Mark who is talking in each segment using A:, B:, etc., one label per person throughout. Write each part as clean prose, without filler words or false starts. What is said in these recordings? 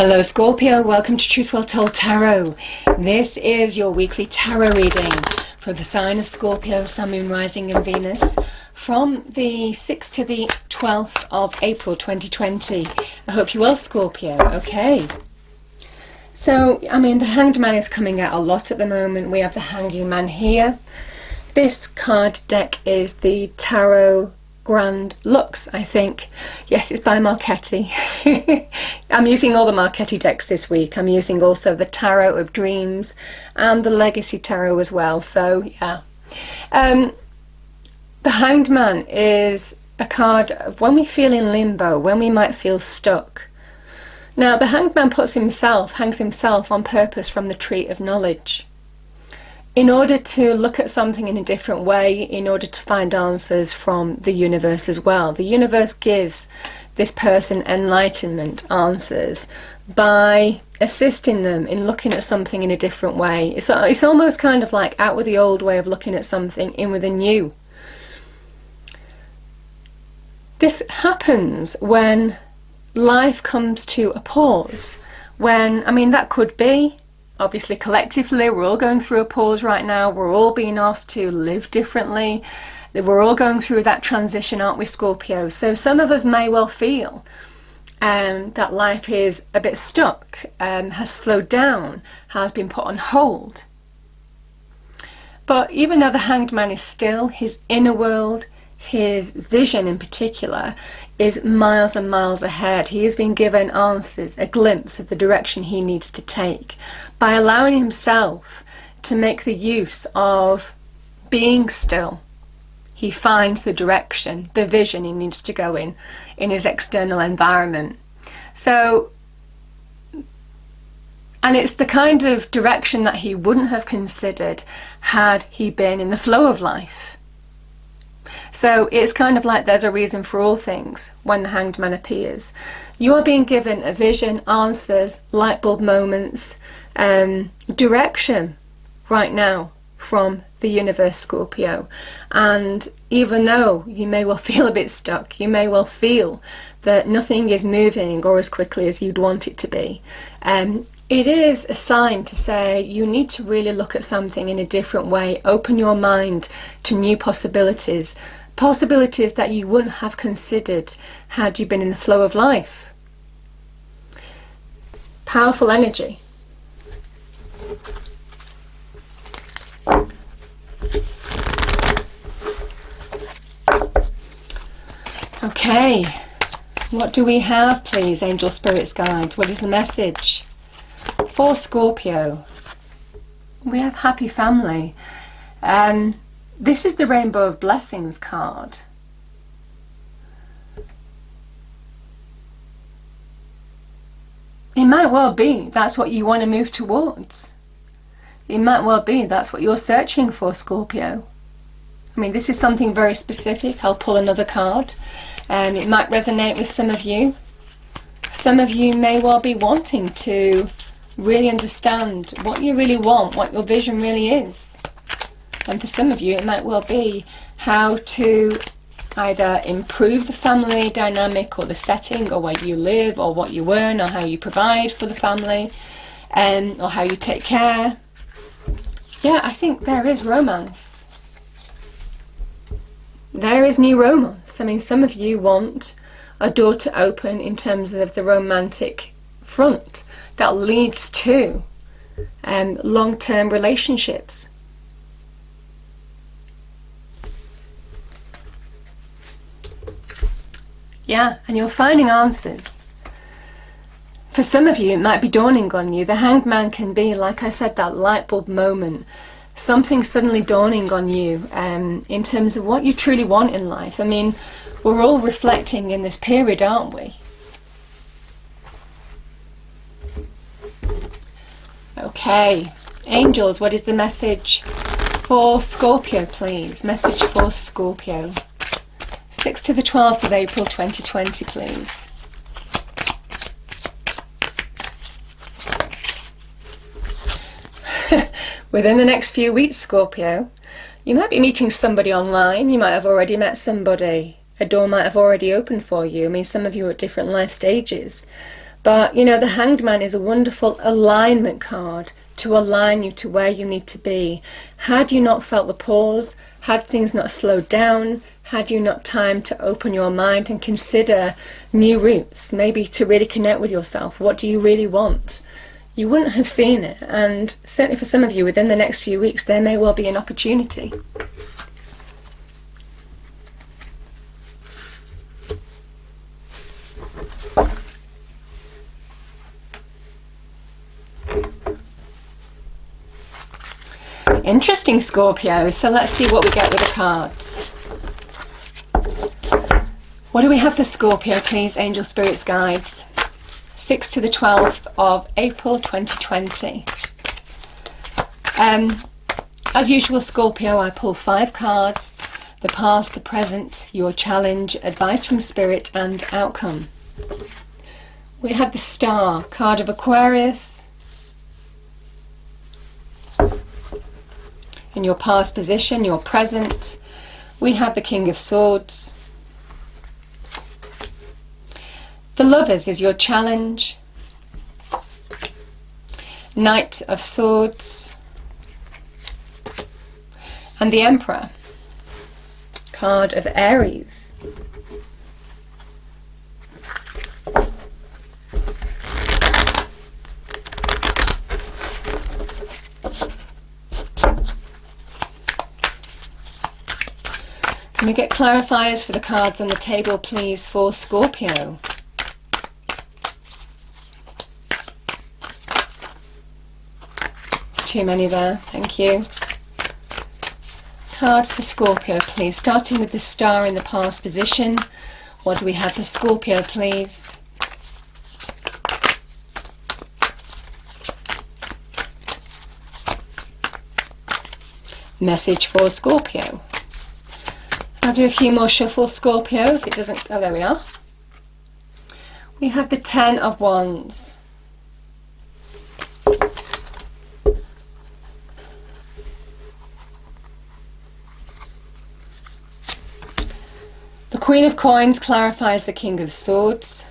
A: Hello Scorpio, welcome to Truth Well Told Tarot. This is your weekly tarot reading for the sign of Scorpio, Sun, Moon, Rising and Venus from the 6th to the 12th of April 2020. I hope you're well, Scorpio. Okay. So, the Hanged Man is coming out a lot at the moment. We have the Hanging Man here. This card deck is the Tarot Grand Lux, I think. Yes, it's by Marchetti. I'm using all the Marchetti decks this week. I'm using also the Tarot of Dreams and the Legacy Tarot as well. So, yeah. The Hanged Man is a card of when we feel in limbo, when we might feel stuck. Now, the Hanged Man hangs himself on purpose from the tree of knowledge. In order to look at something in a different way, in order to find answers from the universe as well. The universe gives this person enlightenment answers by assisting them in looking at something in a different way. It's almost kind of like out with the old way of looking at something, in with a new. This happens when life comes to a pause. When, that could be, obviously collectively, we're all going through a pause right now. We're all being asked to live differently. We're all going through that transition, aren't we, Scorpio? So some of us may well feel that life is a bit stuck, has slowed down, has been put on hold. But even though the Hanged Man is still, his inner world, his vision in particular, is miles and miles ahead. He has been given answers, a glimpse of the direction he needs to take by allowing himself to make the use of being still. He finds the direction, the vision he needs to go in his external environment. So, and it's the kind of direction that he wouldn't have considered had he been in the flow of life. So it's kind of like there's a reason for all things when the Hanged Man appears. You are being given a vision, answers, light bulb moments, direction right now from the universe, Scorpio. And even though you may well feel a bit stuck, you may well feel that nothing is moving or as quickly as you'd want it to be, it is a sign to say you need to really look at something in a different way. Open your mind to new possibilities. Possibilities that you wouldn't have considered had you been in the flow of life. Powerful energy. Okay, what do we have, please, Angel Spirits Guides? What is the message for Scorpio? We have happy family. This is the Rainbow of Blessings card. It might well be that's what you want to move towards. It might well be that's what you're searching for, Scorpio. This is something very specific. I'll pull another card. It might resonate with some of you. Some of you may well be wanting to really understand what you really want, what your vision really is. And for some of you, it might well be how to either improve the family dynamic or the setting or where you live or what you earn or how you provide for the family, or how you take care. Yeah, I think there is romance. There is new romance. Some of you want a door to open in terms of the romantic front that leads to long-term relationships. Yeah, and you're finding answers. For some of you, it might be dawning on you. The Hanged Man can be, like I said, that light bulb moment. Something suddenly dawning on you in terms of what you truly want in life. We're all reflecting in this period, aren't we? Okay, angels, what is the message for Scorpio, please? Message for Scorpio. 6th to the 12th of April 2020, please. Within the next few weeks, Scorpio, you might be meeting somebody online. You might have already met somebody. A door might have already opened for you. Some of you are at different life stages. But, you know, the Hanged Man is a wonderful alignment card to align you to where you need to be. Had you not felt the pause, had things not slowed down, had you not time to open your mind and consider new routes, maybe to really connect with yourself, what do you really want? You wouldn't have seen it. And certainly for some of you, within the next few weeks, there may well be an opportunity. Interesting, Scorpio. So let's see what we get with the cards. What do we have for Scorpio, please, angel spirits guides? 6th to the 12th of April 2020. As usual, Scorpio, I pull 5 cards: the past, the present, your challenge, advice from spirit, and outcome. We have the Star, card of Aquarius. In your past position, your present, we have the King of Swords. The Lovers is your challenge. Knight of Swords. And the Emperor, card of Aries. Can we get clarifiers for the cards on the table, please, for Scorpio? There's too many there, thank you. Cards for Scorpio, please. Starting with the Star in the past position. What do we have for Scorpio, please? Message for Scorpio. I'll do a few more shuffles, Scorpio, if it doesn't... Oh, there we are. We have the 10 of Wands. The Queen of Coins clarifies the King of Swords.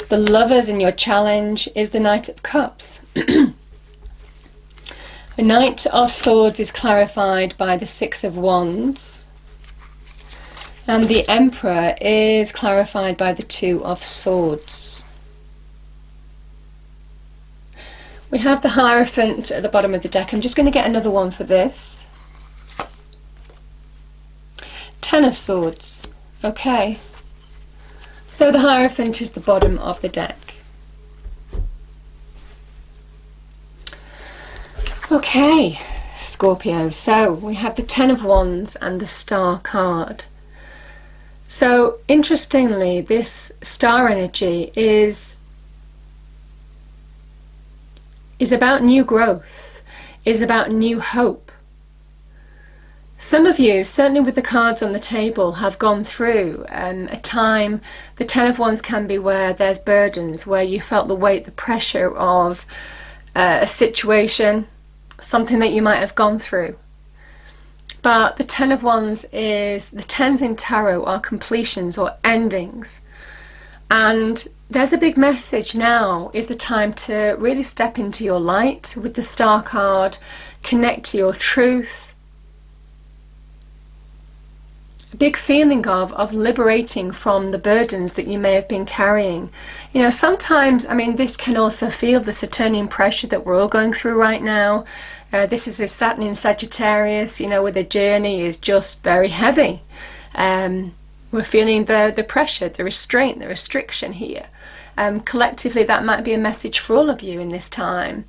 A: The Lovers in your challenge is the Knight of Cups. The Knight of Swords is clarified by the 6 of Wands. And the Emperor is clarified by the 2 of Swords. We have the Hierophant at the bottom of the deck. I'm just going to get another one for this. 10 of Swords. Okay. So the Hierophant is the bottom of the deck. Okay, Scorpio. So we have the 10 of Wands and the Star card. So interestingly, this Star energy is about new growth, is about new hope. Some of you, certainly with the cards on the table, have gone through a time. The 10 of Wands can be where there's burdens, where you felt the weight, the pressure of a situation, something that you might have gone through. But the 10 of Wands is, the 10s in tarot are completions or endings. And there's a big message now, is the time to really step into your light with the Star card, connect to your truth. A big feeling of liberating from the burdens that you may have been carrying. You know, sometimes, I mean, this can also feel the Saturnian pressure that we're all going through right now. This is a Saturn in Sagittarius, you know, where the journey is just very heavy. We're feeling the pressure, the restraint, the restriction here. Collectively, that might be a message for all of you in this time.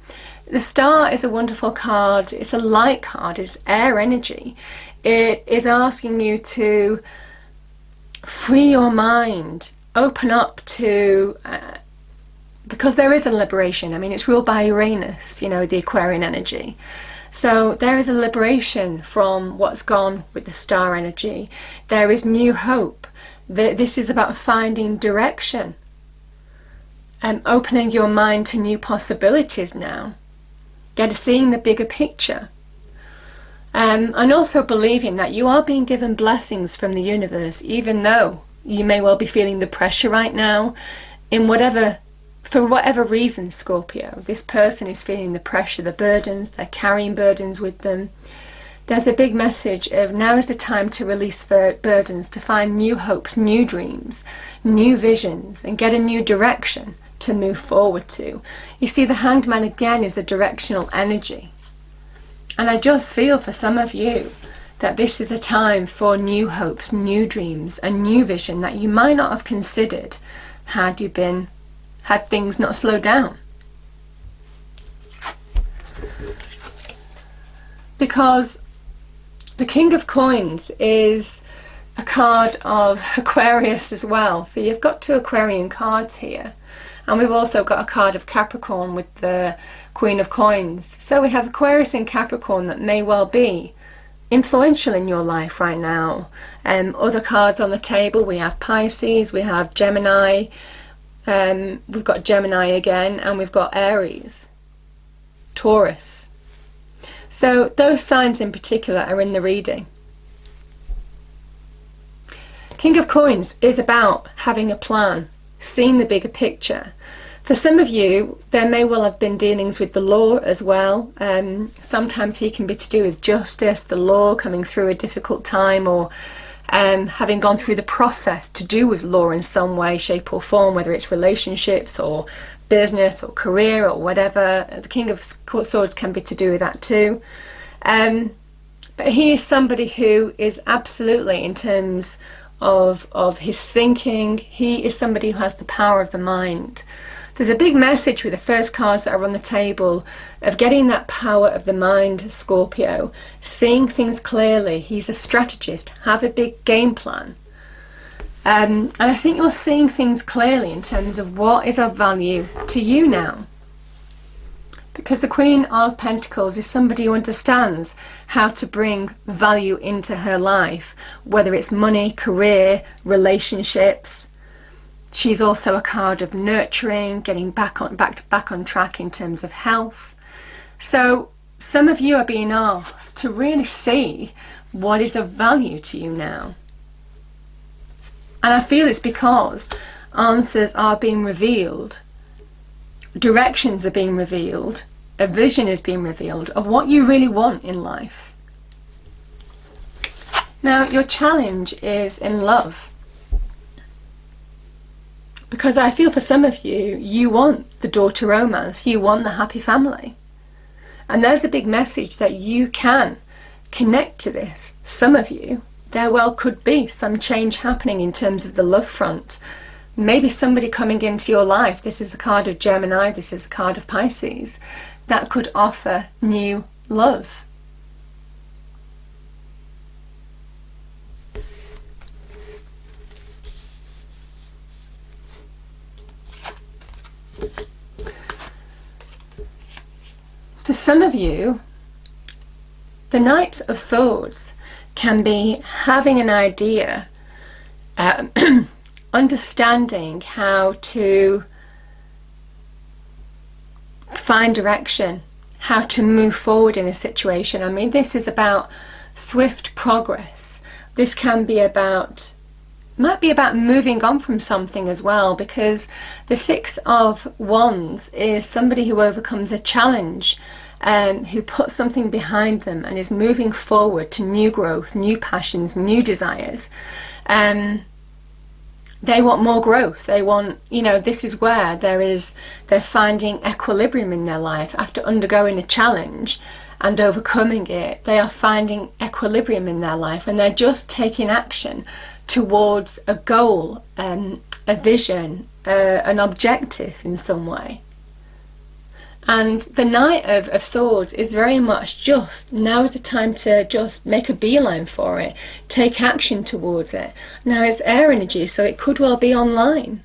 A: The Star is a wonderful card. It's a light card. It's air energy. It is asking you to free your mind, open up to... because there is a liberation. I mean, it's ruled by Uranus, you know, the Aquarian energy. So there is a liberation from what's gone with the Star energy. There is new hope. This is about finding direction and opening your mind to new possibilities now. Seeing the bigger picture. And also believing that you are being given blessings from the universe, even though you may well be feeling the pressure right now. for whatever reason, Scorpio, this person is feeling the pressure, the burdens, they're carrying burdens with them. There's a big message of now is the time to release burdens, to find new hopes, new dreams, new visions, and get a new direction to move forward to. You see, the Hanged Man again is a directional energy. And I just feel for some of you that this is a time for new hopes, new dreams, a new vision that you might not have considered had things not slowed down. Because the King of Coins is a card of Aquarius as well. So you've got two Aquarian cards here. And we've also got a card of Capricorn with the Queen of Coins. So we have Aquarius and Capricorn that may well be influential in your life right now. Other cards on the table, we have Pisces, we have Gemini, we've got Gemini again, and we've got Aries, Taurus. So those signs in particular are in the reading. King of Coins is about having a plan, seeing the bigger picture. For some of you, there may well have been dealings with the law as well. Sometimes he can be to do with justice, the law, coming through a difficult time, or having gone through the process to do with law in some way, shape or form, whether it's relationships or business or career or whatever. The King of Swords can be to do with that too. But he is somebody who is absolutely, in terms of his thinking, he is somebody who has the power of the mind. There's a big message with the first cards that are on the table of getting that power of the mind, Scorpio, seeing things clearly. He's a strategist, have a big game plan. And I think you're seeing things clearly in terms of what is of value to you now. Because the Queen of Pentacles is somebody who understands how to bring value into her life, whether it's money, career, relationships. She's also a card of nurturing, getting back on track in terms of health. So some of you are being asked to really see what is of value to you now. And I feel it's because answers are being revealed, directions are being revealed, a vision is being revealed of what you really want in life. Now, your challenge is in love. Because I feel for some of you, you want the daughter romance, you want the happy family. And there's a big message that you can connect to this. Some of you, there well could be some change happening in terms of the love front. Maybe somebody coming into your life, this is a card of Gemini, this is a card of Pisces, that could offer new love. For some of you, the Knight of Swords can be having an idea, understanding how to find direction, how to move forward in a situation. I mean, this is about swift progress. This can be about, might be about moving on from something as well, because the Six of Wands is somebody who overcomes a challenge, who puts something behind them and is moving forward to new growth, new passions, new desires. They want more growth. They want, this is where they're finding equilibrium in their life after undergoing a challenge and overcoming it. They are finding equilibrium in their life, and they're just taking action towards a goal, a vision, an objective in some way. And the Knight of Swords is very much just, now is the time to just make a beeline for it, take action towards it. Now it's air energy, so it could well be online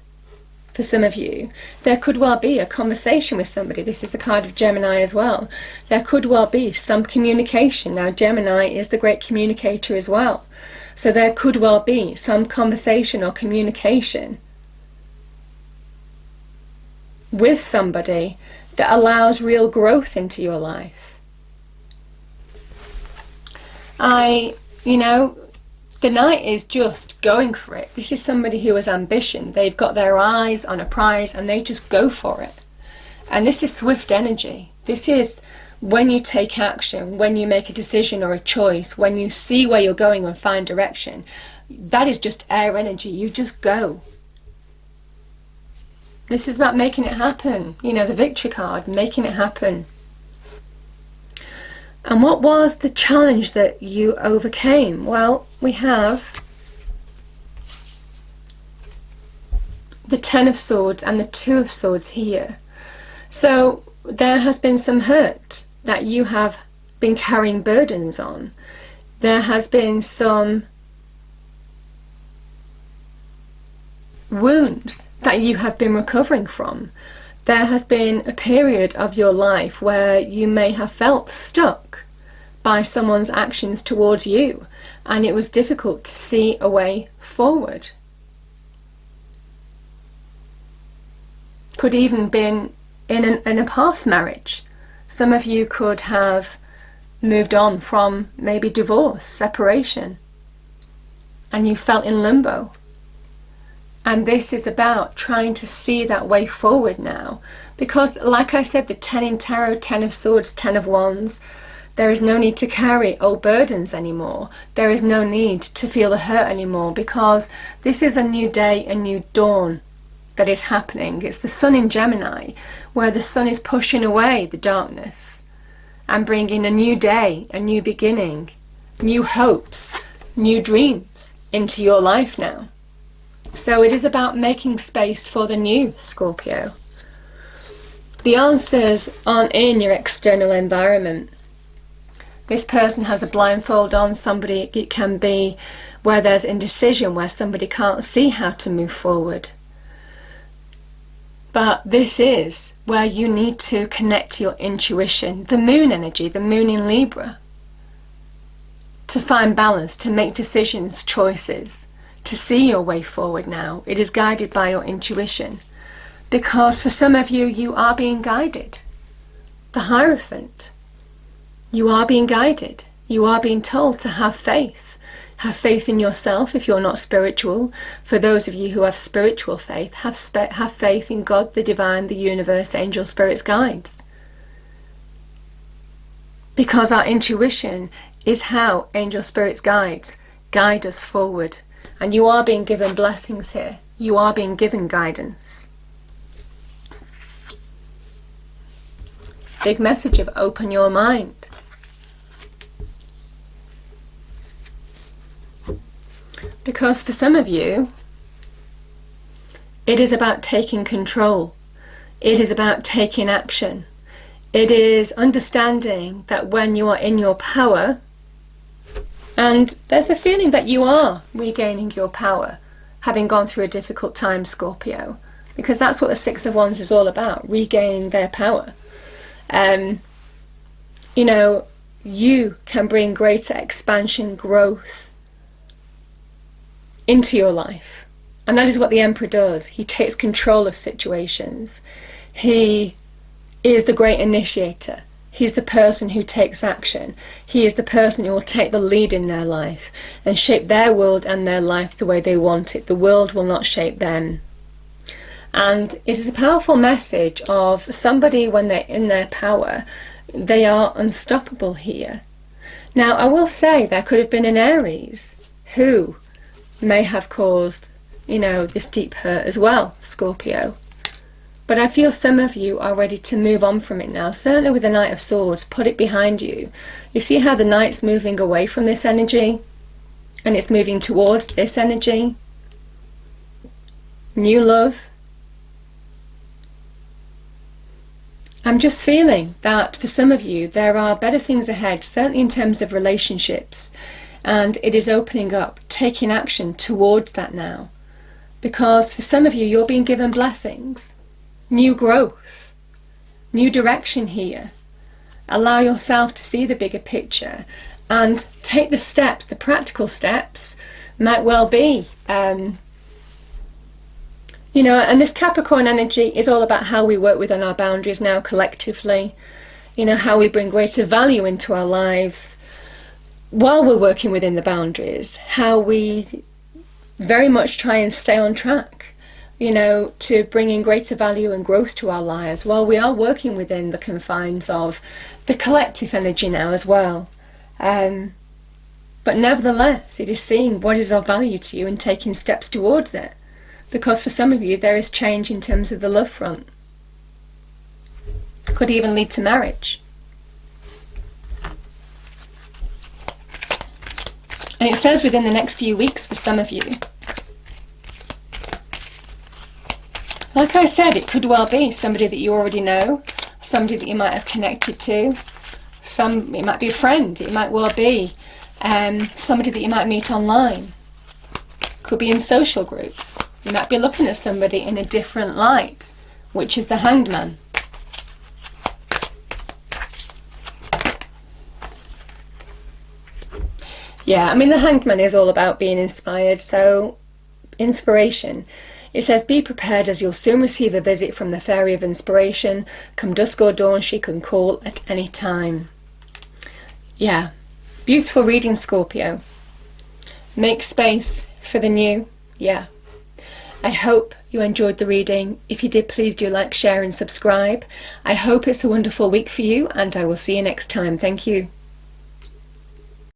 A: for some of you. There could well be a conversation with somebody. This is a card of Gemini as well. There could well be some communication. Now Gemini is the great communicator as well. So there could well be some conversation or communication with somebody that allows real growth into your life. The Knight is just going for it. This is somebody who has ambition. They've got their eyes on a prize and they just go for it. And this is swift energy. This is when you take action, when you make a decision or a choice, when you see where you're going and find direction. That is just air energy. You just go. This is about making it happen. You know, the victory card, making it happen. And what was the challenge that you overcame? Well, we have the Ten of Swords and the Two of Swords here. So there has been some hurt that you have been carrying burdens on. There has been some wounds that you have been recovering from. There has been a period of your life where you may have felt stuck by someone's actions towards you, and it was difficult to see a way forward. Could even been in a past marriage. Some of you could have moved on from maybe divorce, separation, and you felt in limbo. And this is about trying to see that way forward now. Because, like I said, the 10 in Tarot, 10 of Swords, 10 of Wands, there is no need to carry old burdens anymore. There is no need to feel the hurt anymore, because this is a new day, a new dawn that is happening. It's the sun in Gemini, where the sun is pushing away the darkness and bringing a new day, a new beginning, new hopes, new dreams into your life now. So it is about making space for the new, Scorpio. The answers aren't in your external environment. This person has a blindfold on. Somebody, it can be where there's indecision, where somebody can't see how to move forward. But this is where you need to connect to your intuition, the moon energy, the moon in Libra, to find balance, to make decisions, choices, to see your way forward now. It is guided by your intuition. Because for some of you, you are being guided. The Hierophant. You are being guided. You are being told to have faith. Have faith in yourself if you're not spiritual. For those of you who have spiritual faith, have faith in God, the divine, the universe, angels, spirits, guides. Because our intuition is how angel, spirits, guides guide us forward. And you are being given blessings here. You are being given guidance. Big message of open your mind. Because for some of you, it is about taking control. It is about taking action. It is understanding that when you are in your power, and there's a feeling that you are regaining your power, having gone through a difficult time, Scorpio, because that's what the Six of Wands is all about, regaining their power. You know, you can bring greater expansion, growth into your life. And that is what the Emperor does. He takes control of situations. He is the great initiator. He's the person who takes action. He is the person who will take the lead in their life and shape their world and their life the way they want it. The world will not shape them. And it is a powerful message of somebody, when they're in their power, they are unstoppable here. Now, I will say there could have been an Aries who may have caused, you know, this deep hurt as well, Scorpio. But I feel some of you are ready to move on from it now. Certainly with the Knight of Swords, put it behind you. You see how the Knight's moving away from this energy? And it's moving towards this energy. New love. I'm just feeling that for some of you, there are better things ahead, certainly in terms of relationships. And it is opening up, taking action towards that now. Because for some of you, you're being given blessings. New growth, new direction here. Allow yourself to see the bigger picture and take the steps, the practical steps. Might well be, you know, and this Capricorn energy is all about how we work within our boundaries now collectively, you know, how we bring greater value into our lives. while we're working within the boundaries, how we very much try and stay on track, you know, to bring in greater value and growth to our lives while we are working within the confines of the collective energy now as well. But nevertheless, it is seeing what is of value to you and taking steps towards it. Because for some of you, there is change in terms of the love front. Could even lead to marriage. And it says within the next few weeks for some of you. Like I said, it could well be somebody that you already know, somebody that you might have connected to, it might be a friend, it might well be somebody that you might meet online. Could be in social groups. You might be looking at somebody in a different light, which is the Hanged Man. Yeah, I mean, the Hanged Man is all about being inspired, so inspiration. It says, be prepared as you'll soon receive a visit from the Fairy of Inspiration. Come dusk or dawn, she can call at any time. Yeah, beautiful reading, Scorpio. Make space for the new. Yeah. I hope you enjoyed the reading. If you did, please do like, share and subscribe. I hope it's a wonderful week for you, and I will see you next time. Thank you.